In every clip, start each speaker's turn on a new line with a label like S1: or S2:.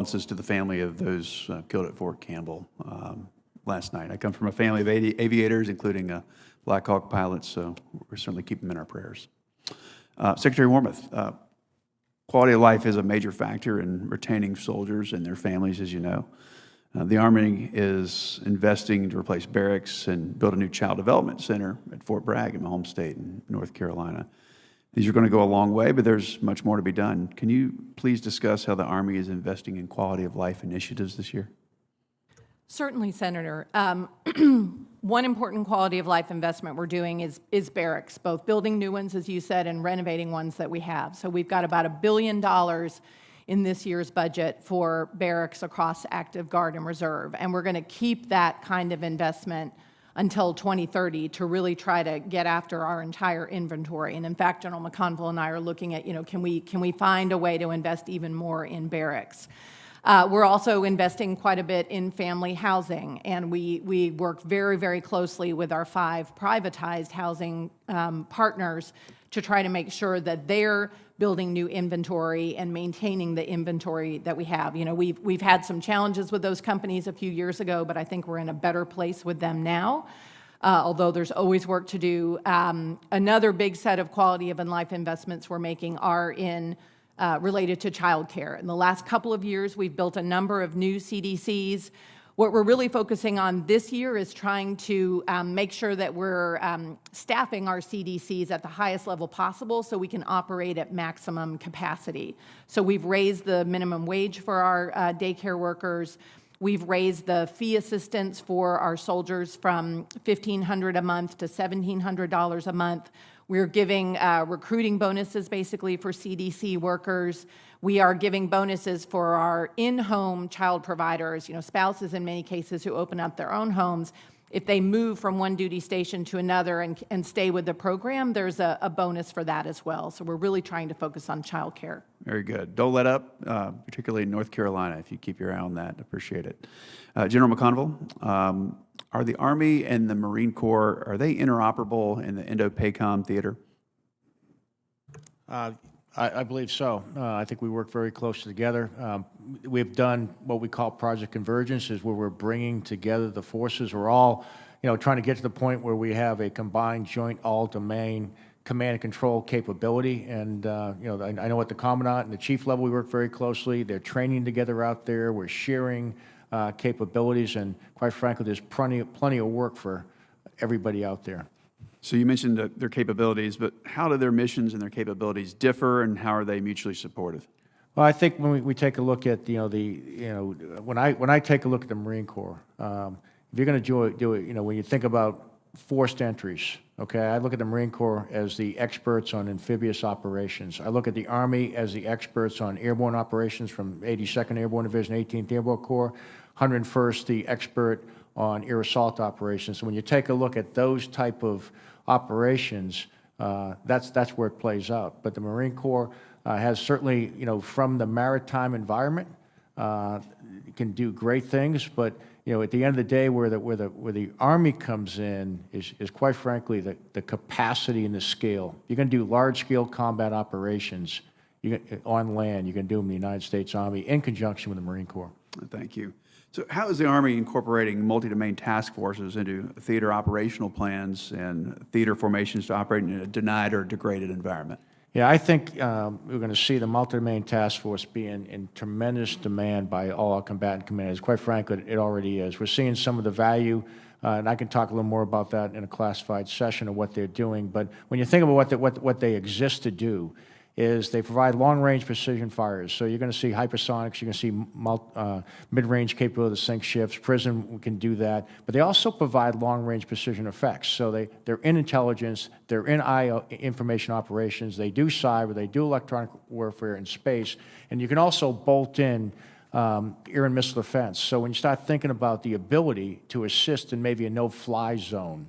S1: condolences to the family of those killed at Fort Campbell last night. I come from a family of aviators, including Black Hawk pilots, so we're certainly keeping them in our prayers. Secretary Wormuth, quality of life is a major factor in retaining soldiers and their families, as you know. The Army is investing to replace barracks and build a new child development center at Fort Bragg in my home state in North Carolina. These are going to go a long way, but there's much more to be done. Can you please discuss how the Army is investing in quality of life initiatives this year?
S2: Certainly, Senator. One important quality of life investment we're doing is barracks, both building new ones, as you said, and renovating ones that we have. So we've got about $1 billion in this year's budget for barracks across active guard and reserve. And we're going to keep that kind of investment until 2030 to really try to get after our entire inventory. And in fact, General McConville and I are looking at, can we find a way to invest even more in barracks? We're also investing quite a bit in family housing, and we work very, very closely with our 5 privatized housing partners to try to make sure that they're building new inventory and maintaining the inventory that we have. We've had some challenges with those companies a few years ago, but I think we're in a better place with them now, although there's always work to do. Another big set of quality of life investments we're making are related to childcare. In the last couple of years, we've built a number of new CDCs. What we're really focusing on this year is trying to make sure that we're staffing our CDCs at the highest level possible so we can operate at maximum capacity. So we've raised the minimum wage for our daycare workers. We've raised the fee assistance for our soldiers from $1,500 a month to $1,700 a month. We're giving recruiting bonuses basically for CDC workers. We are giving bonuses for our in-home child providers, spouses in many cases who open up their own homes. If they move from one duty station to another and stay with the program, there's a bonus for that as well. So we're really trying to focus on child care.
S1: Very good. Don't let up, particularly in North Carolina, if you keep your eye on that. Appreciate it. General McConville, are the Army and the Marine Corps, are they interoperable in the Indo-PACOM theater?
S3: I believe so. I think we work very closely together. We've done what we call Project Convergence, is where we're bringing together the forces. We're all, trying to get to the point where we have a combined joint all-domain command and control capability. And, I know at the Commandant and the Chief level, we work very closely. They're training together out there. We're sharing capabilities. And quite frankly, there's plenty of work for everybody out there.
S1: So you mentioned their capabilities, but how do their missions and their capabilities differ, and how are they mutually supportive?
S3: Well, I think when we take a look at when I take a look at the Marine Corps, if you're going to do it, when you think about forced entries, okay, I look at the Marine Corps as the experts on amphibious operations. I look at the Army as the experts on airborne operations from 82nd Airborne Division, 18th Airborne Corps, 101st, the expert on air assault operations. So when you take a look at those type of operations, that's where it plays out. But the Marine Corps has certainly, from the maritime environment, can do great things. But at the end of the day, where the Army comes in is quite frankly the capacity and the scale. You're going to do large-scale combat operations on land. You can do them in the United States Army in conjunction with the Marine Corps.
S1: Thank you. So how is the Army incorporating multi-domain task forces into theater operational plans and theater formations to operate in a denied or degraded environment?
S3: Yeah, I think we're going to see the multi-domain task force being in tremendous demand by all our combatant commanders. Quite frankly, it already is. We're seeing some of the value, and I can talk a little more about that in a classified session of what they're doing. But when you think about what they exist to do, is they provide long-range precision fires. So you're going to see hypersonics, you're going to see mid-range capability to sink ships. PRISM can do that. But they also provide long-range precision effects. So they're in intelligence, they're in information operations, they do cyber, they do electronic warfare in space, and you can also bolt in air and missile defense. So when you start thinking about the ability to assist in maybe a no-fly zone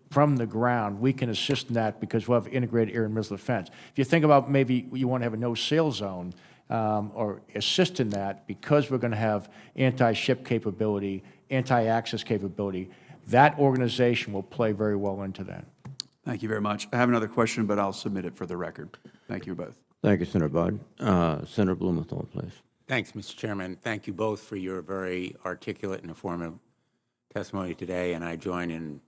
S3: from the ground, we can assist in that because we'll have integrated air and missile defense. If you think about maybe you want to have a no-sail zone or assist in that, because we're going to have anti-ship capability, anti-access capability, that organization will play very well into that.
S1: Thank you very much. I have another question, but I'll submit it for the record. Thank you both.
S4: Thank you, Senator Bud. Senator Blumenthal, please. Thanks, Mr. Chairman. Thank you both for your very articulate and informative testimony today, and I join in